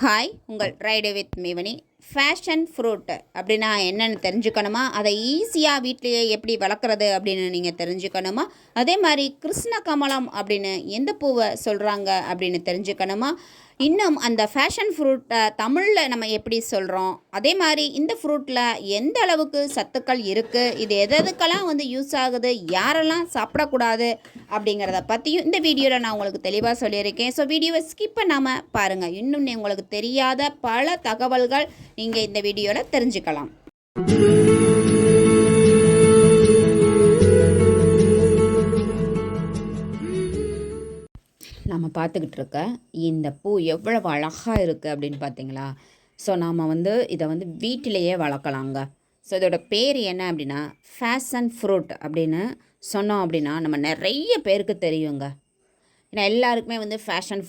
Hi, உங்கள் ride with மேவனி. Fashion fruit அப்படின்னா என்னென்னு தெரிஞ்சுக்கணுமா? அதை ஈஸியாக வீட்டிலையே எப்படி வளர்க்குறது அப்படின்னு நீங்கள் தெரிஞ்சுக்கணுமா? அதே மாதிரி கிருஷ்ண கமலம் அப்படின்னு எந்த பூவை சொல்கிறாங்க அப்படின்னு தெரிஞ்சுக்கணுமா? இன்னும் அந்த ஃபேஷன் ஃப்ரூட்டை தமிழில் நம்ம எப்படி சொல்கிறோம்? அதே மாதிரி இந்த ஃப்ரூட்டில் எந்த அளவுக்கு சத்துக்கள் இருக்குது, இது எதுக்கெல்லாம் யூஸ் ஆகுது, யாரெல்லாம் சாப்பிடக்கூடாது அப்படிங்கிறத பற்றியும் இந்த வீடியோவில் நான் உங்களுக்கு தெளிவாக சொல்லியிருக்கேன். ஸோ வீடியோவை ஸ்கிப் பண்ணாமல் பாருங்கள். இன்னும் உங்களுக்கு தெரியாத பல தகவல்கள் நீங்கள் இந்த வீடியோவில் தெரிஞ்சுக்கலாம். நம்ம பார்த்துக்கிட்டு இருக்க இந்த பூ எவ்வளவு அழகாக இருக்குது அப்படின்னு பார்த்தீங்களா? ஸோ நாம் இதை வீட்டிலையே வளர்க்கலாங்க. ஸோ இதோட பேர் என்ன அப்படின்னா ஃபேஷன் ஃப்ரூட் அப்படின்னு சொன்னோம் அப்படின்னா நம்ம நிறைய பேருக்கு தெரியுங்க. ஏன்னா எல்லாருக்குமே ஃபேஷன்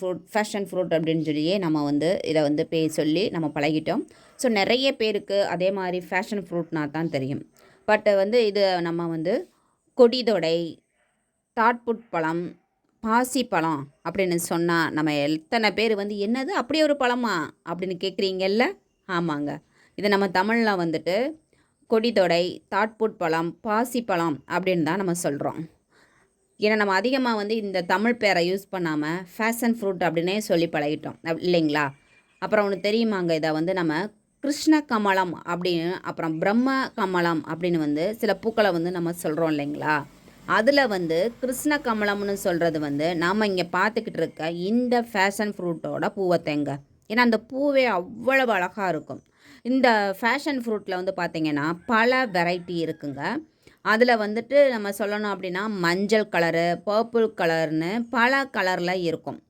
ஃப்ரூட் அப்படின்னு சொல்லியே நம்ம இதை பேர் சொல்லி நம்ம பழகிட்டோம். ஸோ நிறைய பேருக்கு அதே மாதிரி ஃபேஷன் ஃப்ரூட்னா தான் தெரியும். பட் இது நம்ம கொடிதொடை, தாட்புட் பழம், பாசிப்பழம் அப்படின்னு சொன்னால் நம்ம எத்தனை பேர் என்னது அப்படி ஒரு பழமா அப்படின்னு கேட்குறீங்கல்ல? ஆமாங்க, இதை நம்ம தமிழில் கொடிதொடை, தாட்புட் பழம், பாசிப்பழம் அப்படின்னு தான் நம்ம சொல்கிறோம். ஏன்னா நம்ம அதிகமாக இந்த தமிழ் பேரை யூஸ் பண்ணாமல் ஃபேஷன் ஃப்ரூட் அப்படின்னே சொல்லி பழகிட்டோம் இல்லைங்களா? அப்புறம் ஒன்று தெரியுமாங்க, இதை நம்ம கிருஷ்ண கமலம் அப்படின்னு, அப்புறம் பிரம்ம கமலம் அப்படின்னு சில பூக்களை நம்ம சொல்கிறோம் இல்லைங்களா? அதில் கிருஷ்ண கமலம்னு சொல்கிறது நாம் இங்கே பார்த்துக்கிட்டு இருக்க இந்த ஃபேஷன் ஃப்ரூட்டோட பூவத்தைங்க. ஏன்னா அந்த பூவே அவ்வளவு அழகாக இருக்கும். இந்த ஃபேஷன் ஃப்ரூட்டில் பார்த்திங்கன்னா பல வெரைட்டி இருக்குங்க. அதில் நம்ம சொல்லணும் அப்படின்னா மஞ்சள் கலரு, பர்பிள் கலர்னு பல கலரில் இருக்கும்.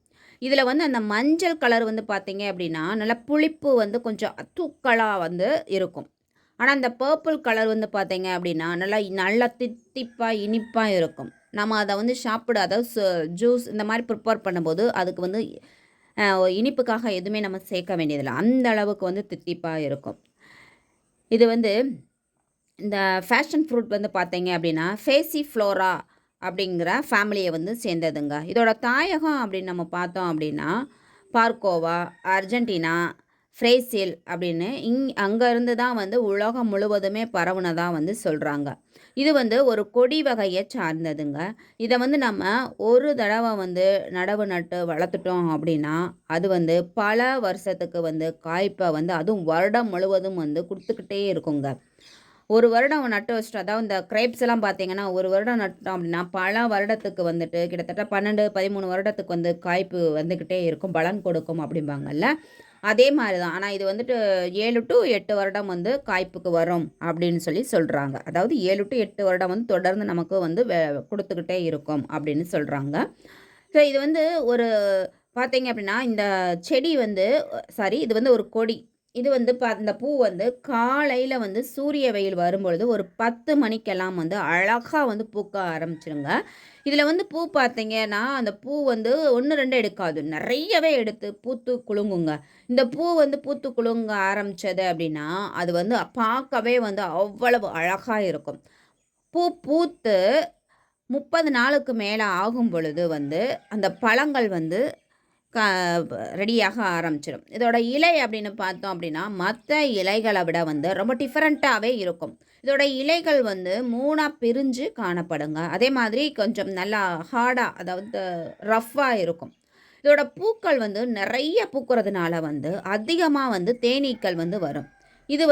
இதில் அந்த மஞ்சள் கலர் பார்த்திங்க அப்படின்னா நல்லா புளிப்பு கொஞ்சம் தூக்கலாக இருக்கும். ஆனால் அந்த பர்பிள் கலர் பார்த்தீங்க அப்படின்னா நல்லா தித்திப்பாக இனிப்பாக இருக்கும். நம்ம அதை சாப்பிட, அதாவது ஜூஸ் இந்த மாதிரி ப்ரிப்பேர் பண்ணும்போது அதுக்கு இனிப்புக்காக எதுவுமே நம்ம சேர்க்க வேண்டியதில்லை. அந்த அளவுக்கு தித்திப்பாக இருக்கும். இது இந்த ஃபேஷன் ஃப்ரூட் பார்த்தீங்க அப்படின்னா ஃபேசிஃப்ளோரா அப்படிங்கிற ஃபேமிலியை சேர்ந்ததுங்க. இதோட தாயகம் அப்படின்னு நம்ம பார்த்தோம் அப்படின்னா பார்க்கோவா, அர்ஜென்டினா, ஃப்ரேசில் அப்படின்னு அங்கேருந்து தான் உலகம் முழுவதுமே பரவுனதாக சொல்கிறாங்க. இது ஒரு கொடி வகையை சார்ந்ததுங்க. இதை நம்ம ஒரு தடவை நடவு நட்டு வளர்த்துட்டோம் அப்படின்னா அது பல வருஷத்துக்கு காய்ப்பை அதுவும் வருடம் முழுவதும் கொடுத்துக்கிட்டே இருக்குங்க. ஒரு வருடம் நட்டு வச்சுட்டு, அதாவது இந்த கிரேப்ஸ் எல்லாம் பார்த்தீங்கன்னா ஒரு வருடம் நட்டோம் அப்படின்னா பல வருடத்துக்கு கிட்டத்தட்ட 12-13 வருடத்துக்கு காய்ப்பு வந்துக்கிட்டே இருக்கும், பலன் கொடுக்கும் அப்படிம்பாங்கல்ல. அதே மாதிரி தான். ஆனால் இது 7 to 8 வருடம் காய்ப்புக்கு வரும் அப்படின்னு சொல்லி சொல்கிறாங்க. அதாவது 7 to 8 வருடம் தொடர்ந்து நமக்கு கொடுத்துக்கிட்டே இருக்கும் அப்படின்னு சொல்கிறாங்க. ஸோ இது ஒரு பார்த்தீங்க அப்படின்னா இந்த செடி இது ஒரு கொடி. இது இந்த பூ காலையில் சூரிய வெயில் வரும்பொழுது ஒரு 10 மணிக்கெல்லாம் அழகாக பூக்க ஆரம்பிச்சிருங்க. இதில் பூ பார்த்தீங்கன்னா அந்த பூ 1, 2 எடுக்காது, நிறையவே எடுத்து பூத்து குலுங்குங்க. இந்த பூ பூத்து குலுங்க ஆரம்பித்தது அப்படின்னா அது பார்க்கவே அவ்வளவு அழகாக இருக்கும். பூ பூத்து 30 நாளுக்கு மேலே ஆகும் பொழுது அந்த பழங்கள் ரெடியாக ஆரம்பிச்சிடும். இதோட இலை அப்படின்னு பார்த்தோம் அப்படின்னா மற்ற இலைகளை விட ரொம்ப டிஃப்ரெண்ட்டாகவே இருக்கும். இதோட இலைகள் 3ஆக பிரிஞ்சு காணப்படுங்க. அதே மாதிரி கொஞ்சம் நல்லா ஹார்டாக, அதாவது ரஃப்பாக இருக்கும். இதோட பூக்கள் நிறைய பூக்கிறதுனால அதிகமாக தேனீக்கள் வரும். இது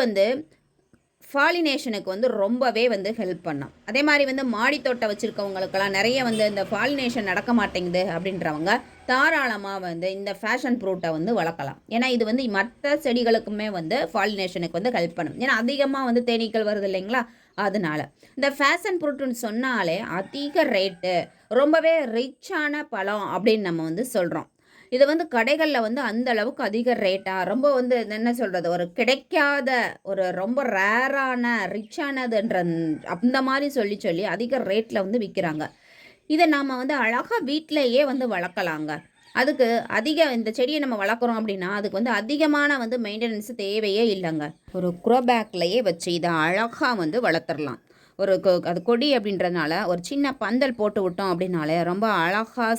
ஃபாலினேஷனுக்கு ரொம்பவே ஹெல்ப் பண்ணும். அதே மாதிரி மாடித்தோட்டம் வச்சுருக்கவங்களுக்கெல்லாம் நிறைய இந்த ஃபாலினேஷன் நடக்க மாட்டேங்குது அப்படின்றவங்க தாராளமாக இந்த ஃபேஷன் ஃப்ரூட்டை வளர்க்கலாம். ஏன்னா இது மற்ற செடிகளுக்குமே ஃபாலினேஷனுக்கு ஹெல்ப் பண்ணும். ஏன்னா அதிகமாக தேனீக்கள் வருது இல்லைங்களா? அதனால இந்த ஃபேஷன் ஃப்ரூட்டுன்னு சொன்னாலே அதிக ரேட்டு, ரொம்பவே ரிச்சான பழம் அப்படின்னு நம்ம சொல்கிறோம். இது கடைகளில் அந்த அளவுக்கு அதிக ரேட்டாக, ரொம்ப என்ன சொல்கிறது, ஒரு கிடைக்காத, ஒரு ரொம்ப ரேரான, ரிச்சானதுன்ற அந்த மாதிரி சொல்லி அதிக ரேட்டில் விற்கிறாங்க. இதை நாம் அழகாக வீட்டிலையே வளர்க்கலாங்க. அதுக்கு இந்த செடியை நம்ம வளர்க்குறோம் அப்படின்னா அதுக்கு அதிகமான மெயின்டெனன்ஸ் தேவையே இல்லைங்க. ஒரு குரோபேக்லையே வச்சு இதை அழகாக வளர்த்துடலாம். அது கொடி அப்படின்றதுனால ஒரு சின்ன பந்தல் போட்டு விட்டோம் அப்படின்னாலே ரொம்ப அழகாக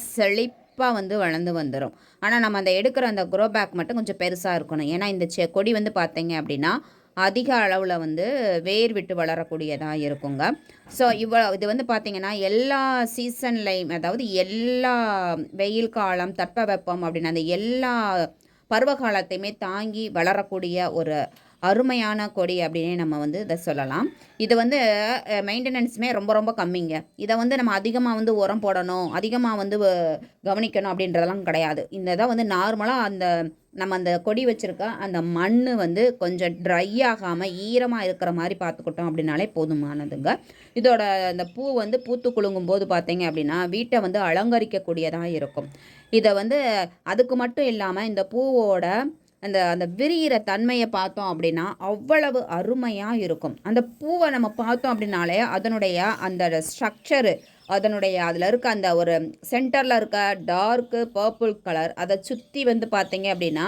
சிறப்பாக வந்து வளர்ந்து வந்துடும். ஆனால் நம்ம அந்த எடுக்கிற அந்த க்ரோ பேக் மட்டும் கொஞ்சம் பெருசாக இருக்கணும். ஏன்னா இந்த கொடி வந்து பார்த்தீங்க அப்படின்னா அதிக அளவில் வந்து வேர் விட்டு வளரக்கூடியதாக இருக்குங்க. ஸோ இது வந்து பார்த்திங்கன்னா எல்லா சீசன்லையும், அதாவது எல்லா வெயில் காலம், தட்பவெப்பம் அப்படின்னு அந்த எல்லா பருவ காலத்தையுமே தாங்கி வளரக்கூடிய ஒரு அருமையான கொடி அப்படின்னே நம்ம வந்து இதை சொல்லலாம். இது வந்து மெயின்டெனன்ஸுமே ரொம்ப ரொம்ப கம்மிங்க. இதை வந்து நம்ம அதிகமாக வந்து உரம் போடணும், அதிகமாக வந்து கவனிக்கணும் அப்படின்றதெல்லாம் கிடையாது. இந்த இதை வந்து நார்மலாக நம்ம அந்த கொடி வச்சுருக்க அந்த மண் வந்து கொஞ்சம் ட்ரை ஆகாமல் ஈரமாக இருக்கிற மாதிரி பார்த்துக்கிட்டோம் அப்படின்னாலே போதுமானதுங்க. இதோட அந்த பூ வந்து பூத்து குலுங்கும் போது பார்த்தீங்க அப்படின்னா வீட்டை வந்து அலங்கரிக்கக்கூடியதாக இருக்கும். இதை வந்து அதுக்கு மட்டும் இல்லாமல் இந்த பூவோட அந்த அந்த விரிகிற தன்மையை பார்த்தோம் அப்படின்னா அவ்வளவு அருமையாக இருக்கும். அந்த பூவை நம்ம பார்த்தோம் அப்படின்னாலே அதனுடைய அந்த ஸ்ட்ரக்சரு, அதனுடைய அதில் இருக்க அந்த ஒரு சென்டரில் இருக்க டார்க்கு பர்பிள் கலர், அதை சுற்றி வந்து பார்த்தீங்க அப்படின்னா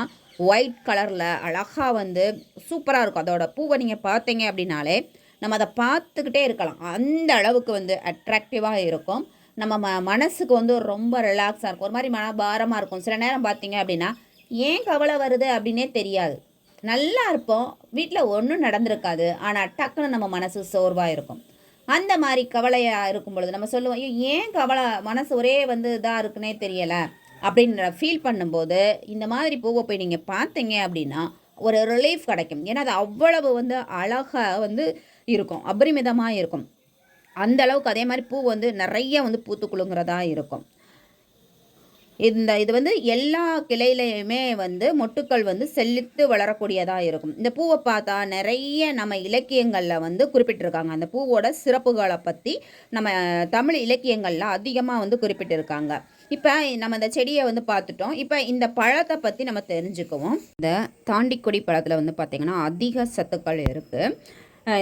ஒயிட் கலரில் அழகாக வந்து சூப்பராக இருக்கும். அதோட பூவை நீங்கள் பார்த்தீங்க அப்படின்னாலே நம்ம அதை பார்த்துக்கிட்டே இருக்கலாம். அந்த அளவுக்கு வந்து அட்ராக்டிவாக இருக்கும். நம்ம மனசுக்கு வந்து ரொம்ப ரிலாக்ஸாக இருக்கும். ஒரு மாதிரி மனபாரமாக இருக்கும். சில நேரம் பார்த்தீங்க அப்படின்னா ஏன் கவலை வருது அப்படின்னே தெரியாது. நல்லா இருப்போம், வீட்டில் ஒன்றும் நடந்திருக்காது, ஆனால் டக்குன்னு நம்ம மனசு சோர்வாக இருக்கும். அந்த மாதிரி கவலையாக இருக்கும் பொழுது நம்ம சொல்லுவோம், ஐயோ ஏன் கவலை, மனசு ஒரே வந்து இதாக இருக்குன்னே தெரியலை அப்படின்ற ஃபீல் பண்ணும்போது இந்த மாதிரி பூவை போய் நீங்கள் பார்த்தீங்க அப்படின்னா ஒரு ரிலீஃப் கிடைக்கும். ஏன்னா அது அவ்வளவு வந்து அழகாக வந்து இருக்கும், அபரிமிதமாக இருக்கும். அந்த அளவுக்கு அதே மாதிரி பூ வந்து நிறைய வந்து பூத்துக்குழுங்கிறதா இருக்கும். இது வந்து எல்லா கிளையிலையுமே வந்து மொட்டுக்கள் வந்து செழித்து வளரக்கூடியதாக இருக்கும். இந்த பூவை பார்த்தா நிறைய நம்ம இலக்கியங்களில் வந்து குறிப்பிட்டிருக்காங்க. அந்த பூவோட சிறப்புகளை பற்றி நம்ம தமிழ் இலக்கியங்களில் அதிகமாக வந்து குறிப்பிட்டிருக்காங்க. இப்போ நம்ம இந்த செடியை வந்து பார்த்துட்டோம். இப்போ இந்த பழத்தை பற்றி நம்ம தெரிஞ்சுக்குவோம். இந்த தாண்டிக்கொடி பழத்தில் வந்து பார்த்திங்கன்னா அதிக சத்துக்கள் இருக்குது.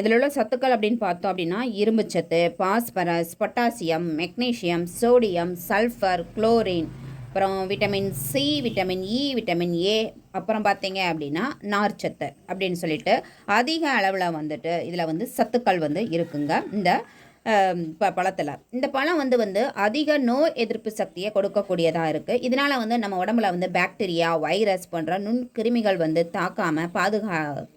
இதில் உள்ள சத்துக்கள் அப்படின்னு பார்த்தோம் அப்படின்னா இரும்பு சத்து, phosphorus, potassium, magnesium, sodium, sulphur, chlorine, அப்புறம் vitamin C, vitamin E, vitamin A, அப்புறம் பார்த்தீங்க அப்படின்னா நார்ச்சத்து அப்படின்னு சொல்லிட்டு அதிக அளவில் வந்துட்டு இதில் வந்து சத்துக்கள் வந்து இருக்குங்க இந்த பழத்தில். இந்த பழம் வந்து அதிக நோய் எதிர்ப்பு சக்தியை கொடுக்கக்கூடியதாக இருக்குது. இதனால் வந்து நம்ம உடம்புல வந்து பாக்டீரியா, வைரஸ் போன்ற நுண்கிருமிகள் வந்து தாக்காமல்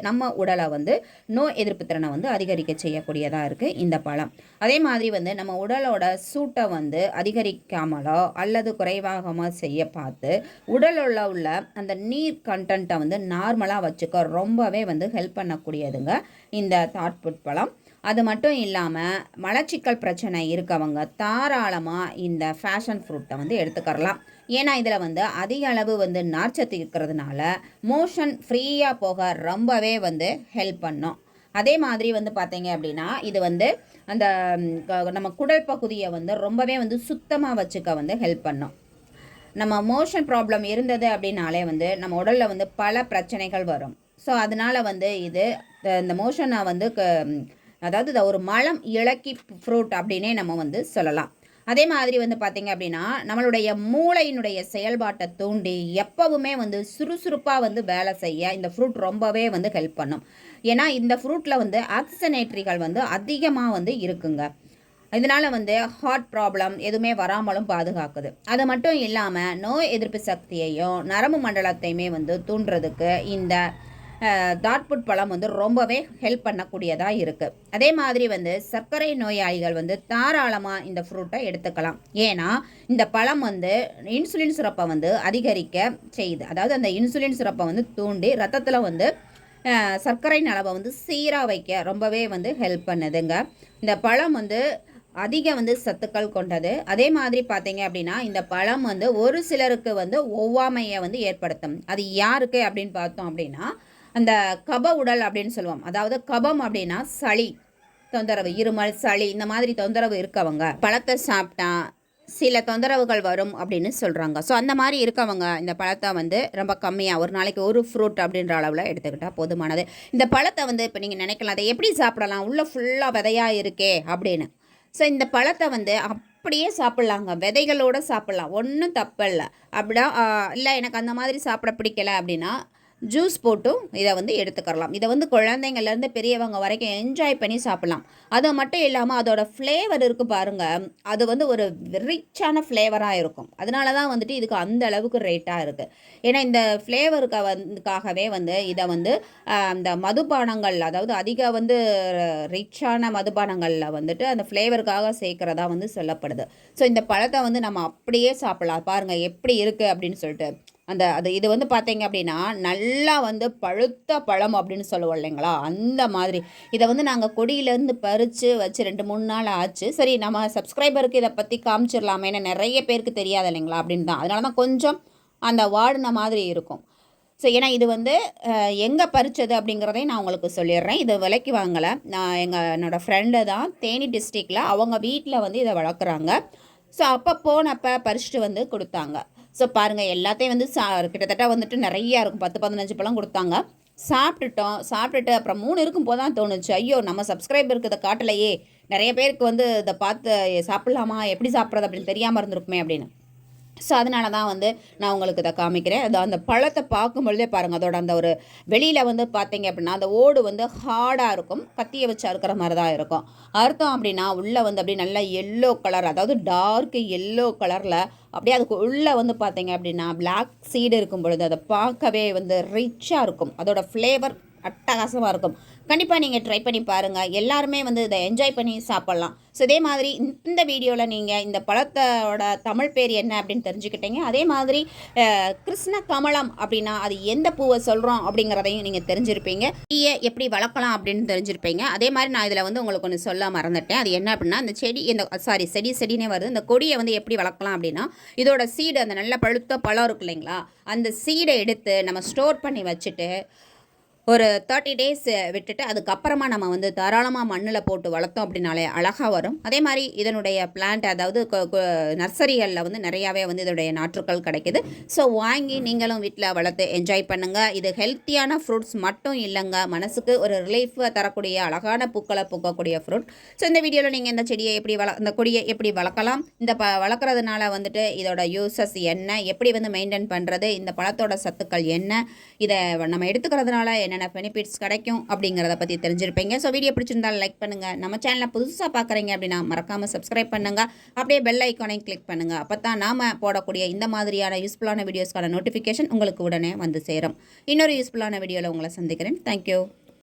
நம்ம உடலை வந்து நோய் எதிர்ப்பு திறனை வந்து அதிகரிக்க செய்யக்கூடியதாக இருக்குது இந்த பழம். அதே மாதிரி வந்து நம்ம உடலோட சூட்டை வந்து அதிகரிக்காமலோ அல்லது குறைவாகமோ செய்ய பார்த்து உடலில் உள்ள அந்த நீர் கண்டென்ட்டை வந்து நார்மலாக வச்சுக்க ரொம்பவே வந்து ஹெல்ப் பண்ணக்கூடியதுங்க இந்த தாட்புட் பழம். அது மட்டும் இல்லாமல் மலச்சிக்கல் பிரச்சனை இருக்கவங்க தாராளமாக இந்த ஃபேஷன் ஃப்ரூட்டை வந்து எடுத்துக்கறலாம். ஏன்னா இதில் வந்து அதிக அளவு வந்து நார்ச்சத்து இருக்கிறதுனால மோஷன் ஃப்ரீயாக போக ரொம்பவே வந்து ஹெல்ப் பண்ணும். அதே மாதிரி வந்து பார்த்தீங்க அப்படின்னா இது வந்து அந்த நம்ம குடல் பகுதியை வந்து ரொம்பவே வந்து சுத்தமாக வச்சுக்க வந்து ஹெல்ப் பண்ணும். நம்ம மோஷன் ப்ராப்ளம் இருந்தது அப்படின்னாலே வந்து நம்ம உடலில் வந்து பல பிரச்சனைகள் வரும். ஸோ அதனால் வந்து இது இந்த மோஷனை வந்து அதாவது இதை ஒரு மலம் இளக்கி ஃப்ரூட் அப்படின்னே நம்ம வந்து சொல்லலாம். அதே மாதிரி வந்து பார்த்திங்க அப்படின்னா நம்மளுடைய மூளையினுடைய செயல்பாட்டை தூண்டி எப்போவுமே வந்து சுறுசுறுப்பாக வந்து வேலை செய்ய இந்த ஃப்ரூட் ரொம்பவே வந்து ஹெல்ப் பண்ணும். ஏன்னா இந்த ஃப்ரூட்டில் வந்து ஆக்சிஜனேட்டரிகள் வந்து அதிகமாக வந்து இருக்குங்க. இதனால் வந்து ஹார்ட் ப்ராப்ளம் எதுவுமே வராமலும் பாதுகாக்குது. அது மட்டும் இல்லாமல் நோய் எதிர்ப்பு சக்தியையும் நரம்பு மண்டலத்தையுமே வந்து தூண்டுறதுக்கு இந்த தாட்புட் பழம் வந்து ரொம்பவே ஹெல்ப் பண்ணக்கூடியதாக இருக்குது. அதே மாதிரி வந்து சர்க்கரை நோயாளிகள் வந்து தாராளமாக இந்த ஃப்ரூட்டை எடுத்துக்கலாம். ஏன்னா இந்த பழம் வந்து இன்சுலின் சுரப்பை வந்து அதிகரிக்க செய்யுது. அதாவது அந்த இன்சுலின் சுரப்பை வந்து தூண்டி ரத்தத்தில் வந்து சர்க்கரையின் அளவை வந்து சீராக வைக்க ரொம்பவே வந்து ஹெல்ப் பண்ணுதுங்க. இந்த பழம் வந்து அதிக வந்து சத்துக்கள் கொண்டது. அதே மாதிரி பார்த்தீங்க அப்படின்னா இந்த பழம் வந்து ஒரு சிலருக்கு வந்து ஒவ்வாமையை வந்து ஏற்படுத்தும். அது யாருக்கு அப்படின்னு பார்த்தோம் அப்படின்னா அந்த கப உடல் அப்படின்னு சொல்லுவோம். அதாவது கபம் அப்படின்னா சளி தொந்தரவு, இருமல், சளி இந்த மாதிரி தொந்தரவு இருக்கவங்க பழத்தை சாப்பிட்டா சில தொந்தரவுகள் வரும் அப்படின்னு சொல்கிறாங்க. ஸோ அந்த மாதிரி இருக்கவங்க இந்த பழத்தை வந்து ரொம்ப கம்மியாக ஒரு நாளைக்கு ஒரு ஃப்ரூட் அப்படின்ற அளவில் எடுத்துக்கிட்டால் போதுமானது. இந்த பழத்தை வந்து இப்போ நீங்கள் நினைக்கலாம் அதை எப்படி சாப்பிடலாம், உள்ளே ஃபுல்லாக விதையாக இருக்கே அப்படின்னு. ஸோ இந்த பழத்தை வந்து அப்படியே சாப்பிட்லாங்க, விதைகளோடு சாப்பிட்லாம், ஒன்றும் தப்பு இல்லை. அப்படின்னா இல்லை எனக்கு அந்த மாதிரி சாப்பிட பிடிக்கலை அப்படின்னா ஜூஸ் போட்டும் இதை வந்து எடுத்துக்கலாம். இதை வந்து குழந்தைங்கள்லேருந்து பெரியவங்க வரைக்கும் என்ஜாய் பண்ணி சாப்பிட்லாம். அது மட்டும் இல்லாமல் அதோட ஃப்ளேவர் இருக்குது பாருங்கள், அது வந்து ஒரு ரிச்சான ஃப்ளேவராக இருக்கும். அதனால தான் வந்துட்டு இதுக்கு அந்த அளவுக்கு ரேட்டாக இருக்குது. ஏன்னா இந்த ஃப்ளேவருக்காகவே வந்து இதை வந்து அந்த மதுபானங்கள், அதாவது அதிக வந்து ரிச்சான மதுபானங்களில் வந்துட்டு அந்த ஃப்ளேவருக்காக சேர்க்குறதா வந்து சொல்லப்படுது. ஸோ இந்த பழத்தை வந்து நம்ம அப்படியே சாப்பிட்லாம். பாருங்கள் எப்படி இருக்குது அப்படின்னு சொல்லிட்டு. இது வந்து பார்த்தீங்க அப்படின்னா நல்லா வந்து பழுத்த பழம் அப்படின்னு சொல்லுவோம் இல்லைங்களா, அந்த மாதிரி. இதை வந்து நாங்கள் கொடியிலேருந்து பறித்து வச்சு 2-3 நாள் ஆச்சு. சரி, நம்ம சப்ஸ்கிரைபருக்கு இதை பற்றி காமிச்சிடலாமே, ஏன்னா நிறைய பேருக்கு தெரியாது இல்லைங்களா அப்படின்னு தான். அதனால தான் கொஞ்சம் அந்த வாடின மாதிரி இருக்கும். ஸோ ஏன்னா இது வந்து எங்கே பறித்தது அப்படிங்கிறதையும் நான் உங்களுக்கு சொல்லிடுறேன். இது விலைக்கு வாங்கலை, நான் என்னோடய ஃப்ரெண்டு தான் தேனி டிஸ்ட்ரிக்டில், அவங்க வீட்டில் வந்து இதை வளர்க்குறாங்க. ஸோ அப்போ போனப்போ பறிச்சுட்டு வந்து கொடுத்தாங்க. ஸோ பாருங்கள், எல்லாத்தையும் வந்து கிட்டத்தட்ட வந்துட்டு நிறையா இருக்கும், 10-15 பழம் கொடுத்தாங்க. சாப்பிட்டுட்டு அப்புறம் 3 இருக்கும் போது தான் தோணுச்சு, ஐயோ நம்ம சப்ஸ்கிரைபருக்கு இதை காட்டலையே, நிறைய பேருக்கு வந்து இதை பார்த்து சாப்பிட்லாமா, எப்படி சாப்பிட்றது அப்படின்னு தெரியாமல் இருந்திருக்குமே அப்படின்னு. ஸோ அதனால தான் வந்து நான் உங்களுக்கு இதை காமிக்கிறேன். அந்த பழத்தை பார்க்கும்பொழுதே பாருங்கள், அதோட அந்த ஒரு வெளியில் வந்து பார்த்தீங்க அப்படின்னா அந்த ஓடு வந்து ஹார்டாக இருக்கும், கத்தியை வச்சு அறுக்கிற மாதிரி தான் இருக்கும். அறுத்தோம் அப்படின்னா உள்ளே வந்து அப்படியே நல்லா எல்லோ கலர், அதாவது டார்க் எல்லோ கலரில் அப்படியே அதுக்கு உள்ளே வந்து பார்த்தீங்க அப்படின்னா பிளாக் சீடு இருக்கும் பொழுது அதை பார்க்கவே வந்து ரிச்சாக இருக்கும். அதோட ஃப்ளேவர் அட்டகாசமாக இருக்கும். கண்டிப்பாக நீங்கள் ட்ரை பண்ணி பாருங்கள். எல்லாருமே வந்து இதை என்ஜாய் பண்ணி சாப்பிட்லாம். ஸோ இதே மாதிரி இந்த வீடியோவில் நீங்கள் இந்த பழத்தோட தமிழ் பேர் என்ன அப்படின்னு தெரிஞ்சுக்கிட்டீங்க. அதே மாதிரி கிருஷ்ண கமலம் அப்படின்னா அது எந்த பூவை சொல்கிறோம் அப்படிங்கிறதையும் நீங்கள் தெரிஞ்சிருப்பீங்க. செடியை எப்படி வளர்க்கலாம் அப்படின்னு தெரிஞ்சிருப்பீங்க. அதே மாதிரி நான் இதில் வந்து உங்களுக்கு ஒன்று சொல்ல மறந்துட்டேன். அது என்ன அப்படின்னா, இந்த செடினே வருது, இந்த கொடியை வந்து எப்படி வளர்க்கலாம் அப்படின்னா, இதோட சீடு, அந்த நல்ல பழுத்த பழம் இருக்கு இல்லைங்களா, அந்த சீடை எடுத்து நம்ம ஸ்டோர் பண்ணி வச்சுட்டு ஒரு 30 டேஸ் விட்டுட்டு அதுக்கப்புறமா நம்ம வந்து தாராளமாக மண்ணில் போட்டு வளர்த்தோம் அப்படின்னாலே அழகாக வரும். அதே மாதிரி இதனுடைய பிளான்ட், அதாவது நர்சரிகளில் வந்து நிறையாவே வந்து இதனுடைய நாற்றுக்கள் கிடைக்கிது. ஸோ வாங்கி நீங்களும் வீட்டில் வளர்த்து என்ஜாய் பண்ணுங்கள். இது ஹெல்த்தியான ஃப்ரூட்ஸ் மட்டும் இல்லைங்க, மனசுக்கு ஒரு ரிலீஃபை தரக்கூடிய அழகான பூக்களை பூக்கக்கூடிய ஃப்ரூட். ஸோ இந்த வீடியோவில் நீங்கள் இந்த செடியை இந்த கொடியை எப்படி வளர்க்கலாம், இந்த வளர்க்குறதுனால வந்துட்டு இதோட யூசஸ் என்ன, எப்படி வந்து மெயின்டைன் பண்ணுறது, இந்த பழத்தோட சத்துக்கள் என்ன, இதை நம்ம எடுத்துக்கிறதுனால என்னென்ன பெனிஃபிட்ஸ் கிடைக்கும் அப்படிங்கிறத பற்றி தெரிஞ்சிருப்பீங்க. ஸோ வீடியோ பிடிச்சிருந்தால் லைக் பண்ணுங்கள். நம்ம சேனலை புதுசாக பார்க்குறீங்க அப்படின்னா மறக்காமல் சப்ஸ்கிரைப் பண்ணுங்கள். அப்படியே பெல் ஐக்கானையும் கிளிக் பண்ணுங்கள். அப்போ தான் நாம் போடக்கூடிய இந்த மாதிரியான யூஸ்ஃபுல்லான வீடியோஸ்க்கான நோட்டிஃபிகேஷன் உங்களுக்கு உடனே வந்து சேரும். இன்னொரு யூஸ்ஃபுல்லான வீடியோவில் உங்களை சந்திக்கிறேன். தேங்க்யூ.